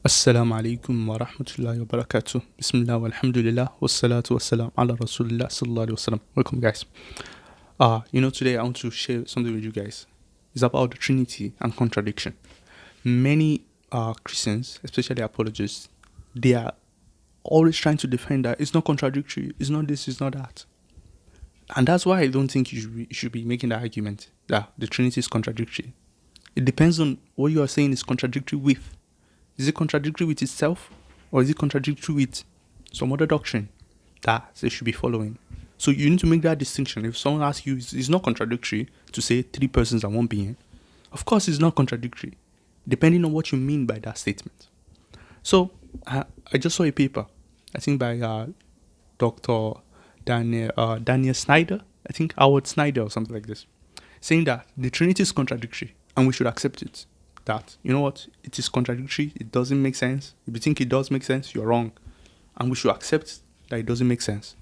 Assalamu alaikum wa rahmatullahi wa barakatuh. Bismillah walhamdulillah wassalatu wassalam ala rasulillah sallallahu alaihi wasallam. Welcome guys. Today I want to share something with you guys. It's about the Trinity and contradiction. Many Christians, especially apologists, they are always trying to defend that it's not contradictory, it's not this, it's not that. And that's why I don't think you should be making the argument that the Trinity is contradictory. It depends on what you are saying is contradictory with. Is it contradictory with itself, or is it contradictory with some other doctrine that they should be following? So you need to make that distinction. If someone asks you, it's not contradictory to say three persons and one being. Of course, it's not contradictory, depending on what you mean by that statement. So I just saw a paper, I think by Dr. Daniel Snyder, I think Howard Snyder or something like this, saying that the Trinity is contradictory and we should accept it. That, you know what, it is contradictory, it doesn't make sense. If you think it does make sense, you're wrong. And we should accept that it doesn't make sense.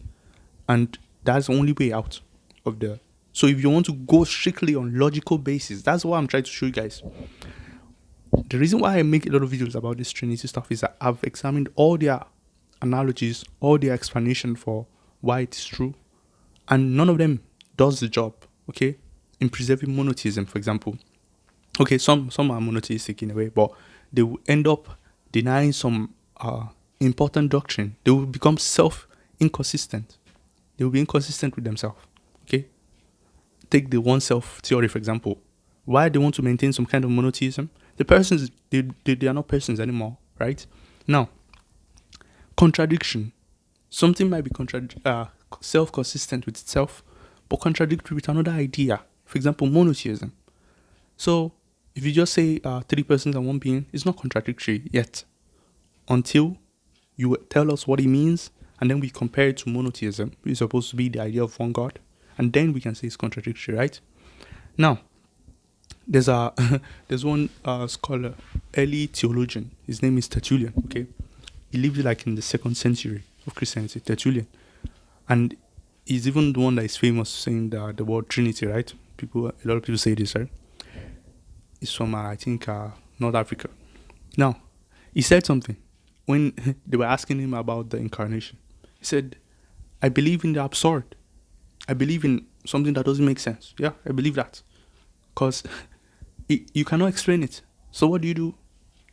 And that's the only way out of the... So if you want to go strictly on logical basis, that's what I'm trying to show you guys. The reason why I make a lot of videos about this Trinity stuff is that I've examined all their analogies, all their explanation for why it is true, and none of them does the job, okay, in preserving monotheism, for example. Okay, some are monotheistic in a way, but they will end up denying some important doctrine. They will become inconsistent. They will be inconsistent with themselves. Okay, take the one self theory, for example. Why they want to maintain some kind of monotheism? The persons, they are not persons anymore, right? Now, contradiction. Something might be self-consistent with itself, but contradictory with another idea. For example, monotheism. So, if you just say three persons and one being, it's not contradictory yet. Until you tell us what it means, and then we compare it to monotheism, which is supposed to be the idea of one God, and then we can say it's contradictory, right? Now, there's one scholar, early theologian. His name is Tertullian. Okay, he lived like in the 2nd century of Christianity. Tertullian, and he's even the one that is famous saying the word Trinity, right? A lot of people say this, right? It's from I think North Africa. Now, he said something when they were asking him about the incarnation. He said, "I believe in the absurd. I believe in something that doesn't make sense. Yeah, I believe that, because you cannot explain it. So what do?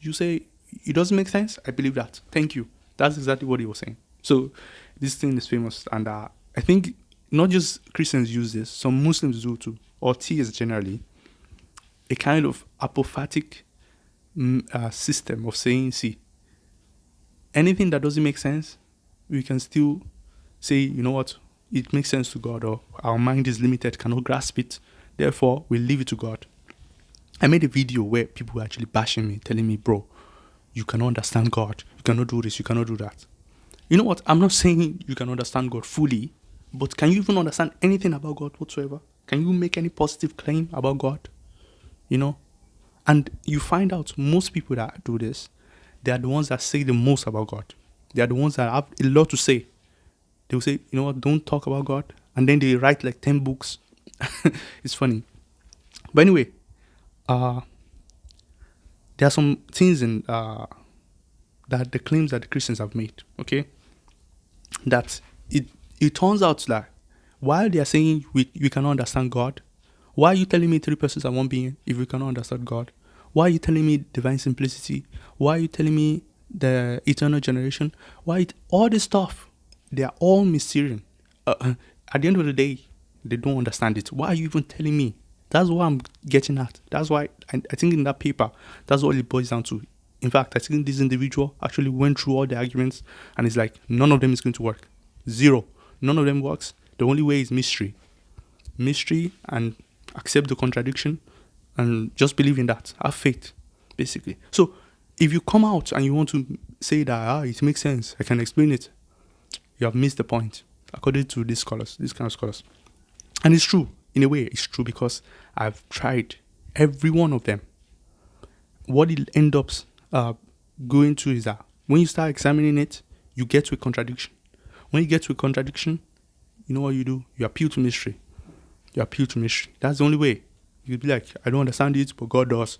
You say it doesn't make sense. I believe that. Thank you." That's exactly what he was saying. So this thing is famous, and I think not just Christians use this; some Muslims do too, or theists generally. A kind of apophatic system of saying, see, anything that doesn't make sense, we can still say, you know what, it makes sense to God, or our mind is limited, cannot grasp it, therefore we leave it to God. I made a video where people were actually bashing me, telling me, bro, you cannot understand God, you cannot do this, you cannot do that. You know what, I'm not saying you can understand God fully, but can you even understand anything about God whatsoever? Can you make any positive claim about God? You know, and you find out most people that do this, they are the ones that say the most about God. They are the ones that have a lot to say. They will say, you know what, don't talk about God. And then they write like 10 books. It's funny. But anyway, there are some things in that the claims that the Christians have made, okay, that it turns out that while they are saying we cannot understand God, why are you telling me three persons and one being if we cannot understand God? Why are you telling me divine simplicity? Why are you telling me the eternal generation? All this stuff, they are all Mysterian. At the end of the day, they don't understand it. Why are you even telling me? That's what I'm getting at. That's why I think in that paper, that's what it boils down to. In fact, I think this individual actually went through all the arguments, and it's like, none of them is going to work. Zero. None of them works. The only way is mystery. Mystery, and accept the contradiction and just believe in that. Have faith, basically. So if you come out and you want to say that it makes sense, I can explain it, you have missed the point, according to these kind of scholars. And it's true. In a way, it's true, because I've tried every one of them. What it ends up going to is that when you start examining it, you get to a contradiction. When you get to a contradiction, you know what you do? You appeal to mystery. That's the only way. You'd be like, I don't understand it, but God does.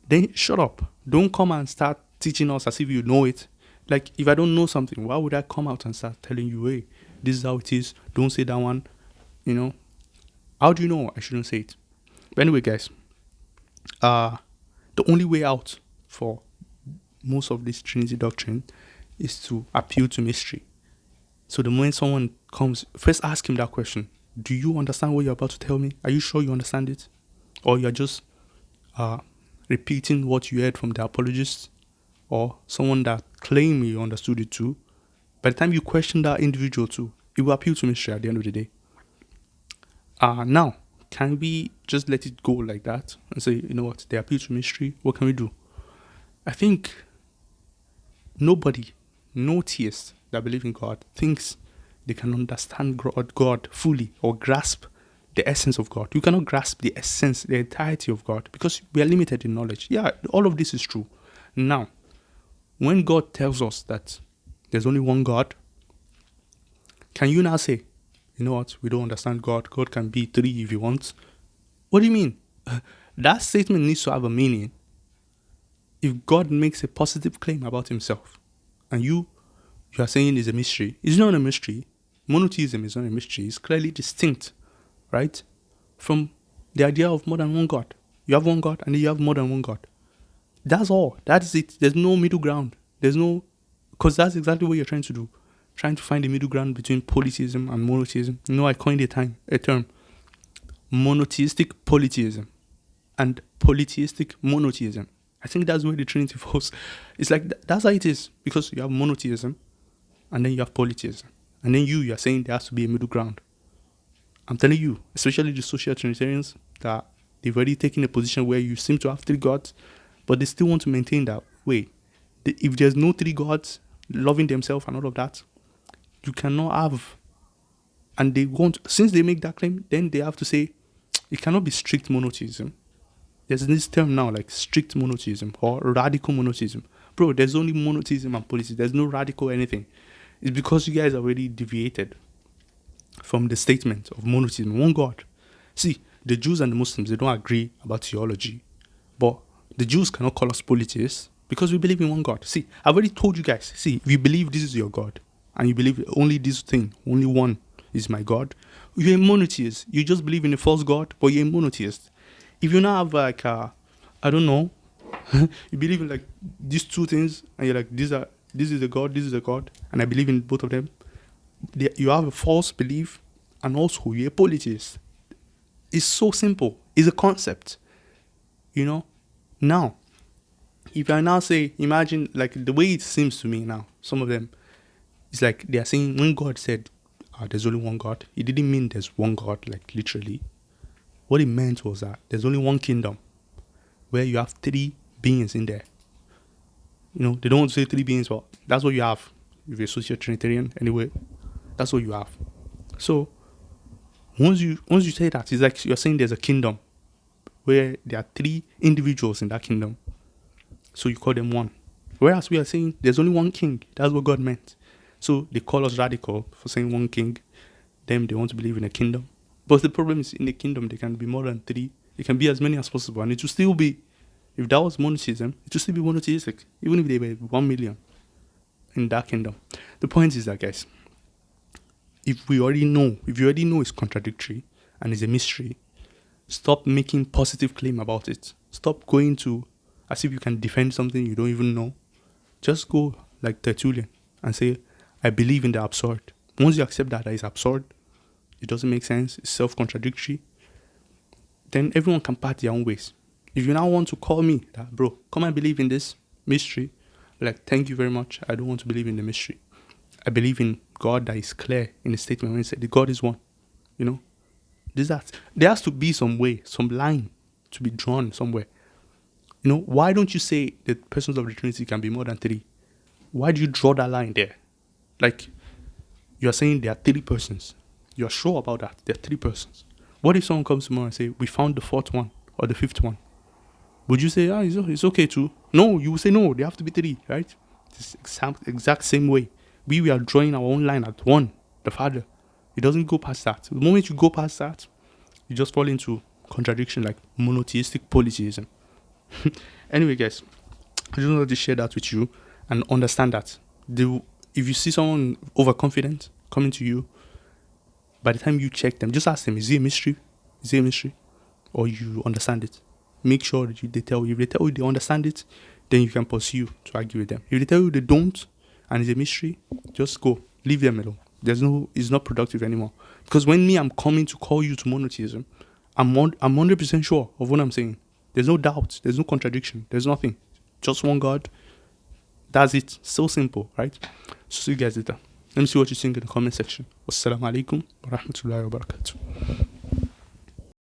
Then shut up. Don't come and start teaching us as if you know it. Like, if I don't know something, why would I come out and start telling you, hey, this is how it is, don't say that one, you know? How do you know I shouldn't say it? But anyway, guys, the only way out for most of this Trinity doctrine is to appeal to mystery. So the moment someone comes, first ask him that question. Do you understand what you're about to tell me? Are you sure you understand it? Or you're just repeating what you heard from the apologist or someone that claimed you understood it too? By the time you question that individual too, it will appeal to mystery at the end of the day. Now, can we just let it go like that and say, you know what, they appeal to mystery, what can we do? I think nobody, no theist that believe in God thinks they can understand God fully or grasp the essence of God. You cannot grasp the essence, the entirety of God, because we are limited in knowledge. Yeah, all of this is true. Now, when God tells us that there's only one God, can you now say, you know what, we don't understand God, God can be three if he wants? What do you mean? That statement needs to have a meaning. If God makes a positive claim about himself, and you are saying it's a mystery, it's not a mystery. Monotheism is not a mystery. It's clearly distinct, right, from the idea of more than one God. You have one God, and then you have more than one God. That's all. That is it. There's no middle ground. Because that's exactly what you're trying to do. Trying to find a middle ground between polytheism and monotheism. You know, I coined a term. Monotheistic polytheism and polytheistic monotheism. I think that's where the Trinity falls. It's like, that's how it is. Because you have monotheism, and then you have polytheism. And then you are saying there has to be a middle ground. I'm telling you, especially the social Trinitarians, that they've already taken a position where you seem to have three gods, but they still want to maintain that, wait, if there's no three gods loving themselves and all of that, you cannot have. And they want, since they make that claim, then they have to say, it cannot be strict monotheism. There's this term now, like strict monotheism or radical monotheism. Bro, there's only monotheism and polytheism. There's no radical anything. It's because you guys already deviated from the statement of monotheism, one God. See, the Jews and the Muslims, they don't agree about theology. But the Jews cannot call us polytheists because we believe in one God. See, I've already told you guys, see, if you believe this is your God, and you believe only this thing, only one is my God, you're a monotheist. You just believe in a false God, but you're a monotheist. If you now have like, I don't know, you believe in like these two things, and you're like, this is a God, this is a God, and I believe in both of them, you have a false belief, and also you're a polytheist. It's so simple. It's a concept, you know. Now, if I now say, imagine, like the way it seems to me now, some of them, it's like they are saying when God said there's only one God, it didn't mean there's one God, like literally. What it meant was that there's only one kingdom where you have three beings in there. You know, they don't want to say three beings, but that's what you have. If you're a social Trinitarian, anyway, that's what you have. So once you say that, it's like you're saying there's a kingdom where there are three individuals in that kingdom. So you call them one. Whereas we are saying there's only one king. That's what God meant. So they call us radical for saying one king. Them, they want to believe in a kingdom. But the problem is, in the kingdom, there can be more than three. It can be as many as possible. And it will still be, if that was monotheism, it will still be monotheistic. Even if they were 1 million in that kingdom. The point is that, guys, if you already know it's contradictory and it's a mystery, stop making positive claim about it. Stop going to as if you can defend something you don't even know. Just go like Tertullian and say, I believe in the absurd. Once you accept that is absurd, it doesn't make sense, it's self-contradictory, then everyone can part their own ways. If you now want to call me that, bro, come and believe in this mystery, like, thank you very much, I don't want to believe in the mystery. I believe in God that is clear in the statement when he said, the God is one. You know, there has to be some way, some line to be drawn somewhere. You know, why don't you say the persons of the Trinity can be more than three? Why do you draw that line there? Like, you're saying there are three persons. You're sure about that? There are three persons. What if someone comes tomorrow and say, we found the fourth one or the fifth one? Would you say, it's okay too? No, you will say no, there have to be three, right? It's exact same way. We are drawing our own line at one, the Father. It doesn't go past that. The moment you go past that, you just fall into contradiction like monotheistic polytheism. Anyway, guys, I just wanted to share that with you and understand that. If you see someone overconfident coming to you, by the time you check them, just ask them, is it a mystery? Is it a mystery? Or you understand it? Make sure that they tell you. If they tell you they understand it, then you can pursue to argue with them. If they tell you they don't, and it's a mystery, just go. Leave them alone. It's not productive anymore. Because when I'm coming to call you to monotheism, I'm 100% sure of what I'm saying. There's no doubt. There's no contradiction. There's nothing. Just one God. That's it. So simple, right? So see you guys later. Let me see what you think in the comment section. Wassalamu alaikum wa rahmatullahi wa barakatuh.